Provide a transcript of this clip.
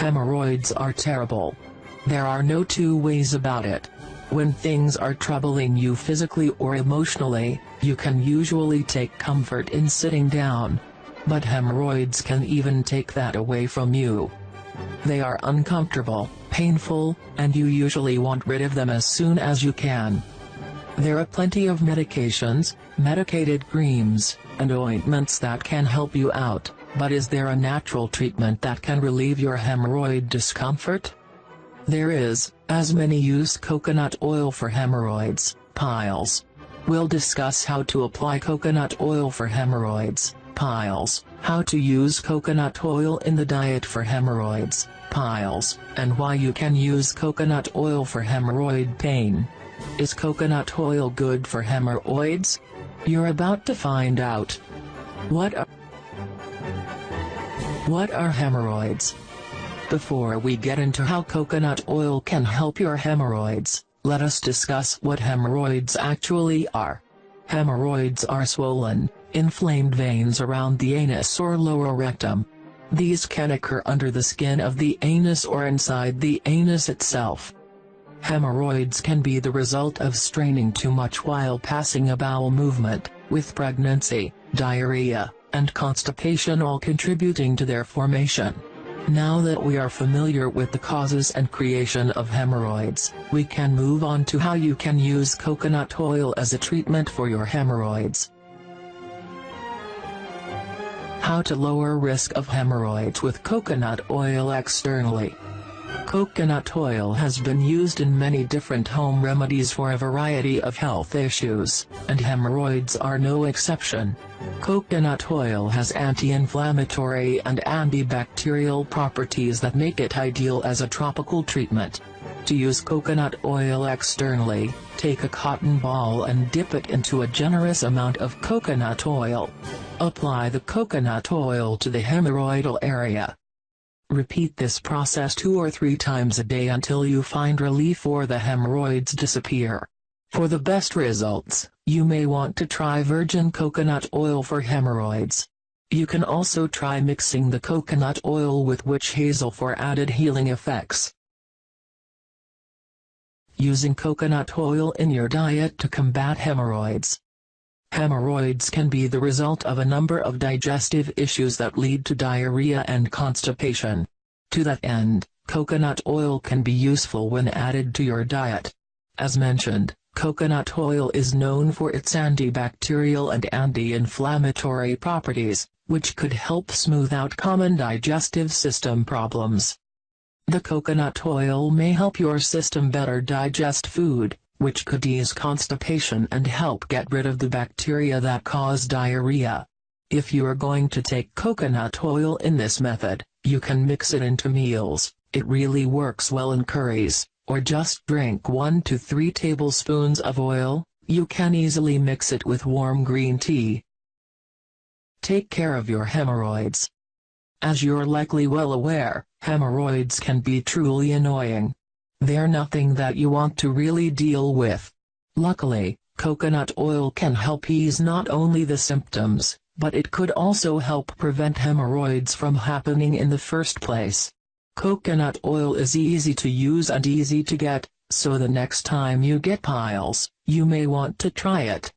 Hemorrhoids are terrible. There are no two ways about it. When things are troubling you physically or emotionally, you can usually take comfort in sitting down. But hemorrhoids can even take that away from you. They are uncomfortable, painful, and you usually want rid of them as soon as you can. There are plenty of medications, medicated creams, and ointments that can help you out, but is there a natural treatment that can relieve your hemorrhoid discomfort? There is, as many use coconut oil for hemorrhoids, piles. We'll discuss how to apply coconut oil for hemorrhoids, piles, how to use coconut oil in the diet for hemorrhoids, piles, and why you can use coconut oil for hemorrhoid pain. Is coconut oil good for hemorrhoids? You're about to find out. What are hemorrhoids? Before we get into how coconut oil can help your hemorrhoids, let us discuss what hemorrhoids actually are. Hemorrhoids are swollen, inflamed veins around the anus or lower rectum. These can occur under the skin of the anus or inside the anus itself. Hemorrhoids can be the result of straining too much while passing a bowel movement, with pregnancy, diarrhea, and constipation all contributing to their formation. Now that we are familiar with the causes and creation of hemorrhoids, we can move on to how you can use coconut oil as a treatment for your hemorrhoids. How to lower risk of hemorrhoids with coconut oil externally. Coconut oil has been used in many different home remedies for a variety of health issues, and hemorrhoids are no exception. Coconut oil has anti-inflammatory and antibacterial properties that make it ideal as a topical treatment. To use coconut oil externally, take a cotton ball and dip it into a generous amount of coconut oil. Apply the coconut oil to the hemorrhoidal area. Repeat this process 2 or 3 times a day until you find relief or the hemorrhoids disappear. For the best results, you may want to try virgin coconut oil for hemorrhoids. You can also try mixing the coconut oil with witch hazel for added healing effects. Using coconut oil in your diet to combat hemorrhoids. Hemorrhoids can be the result of a number of digestive issues that lead to diarrhea and constipation. To that end, coconut oil can be useful when added to your diet. As mentioned, coconut oil is known for its antibacterial and anti-inflammatory properties, which could help smooth out common digestive system problems. The coconut oil may help your system better digest food, which could ease constipation and help get rid of the bacteria that cause diarrhea. If you are going to take coconut oil in this method, you can mix it into meals. It really works well in curries, or just drink 1 to 3 tablespoons of oil. You can easily mix it with warm green tea. Take care of your hemorrhoids. As you're likely well aware, hemorrhoids can be truly annoying. They're nothing that you want to really deal with. Luckily, coconut oil can help ease not only the symptoms, but it could also help prevent hemorrhoids from happening in the first place. Coconut oil is easy to use and easy to get, so the next time you get piles, you may want to try it.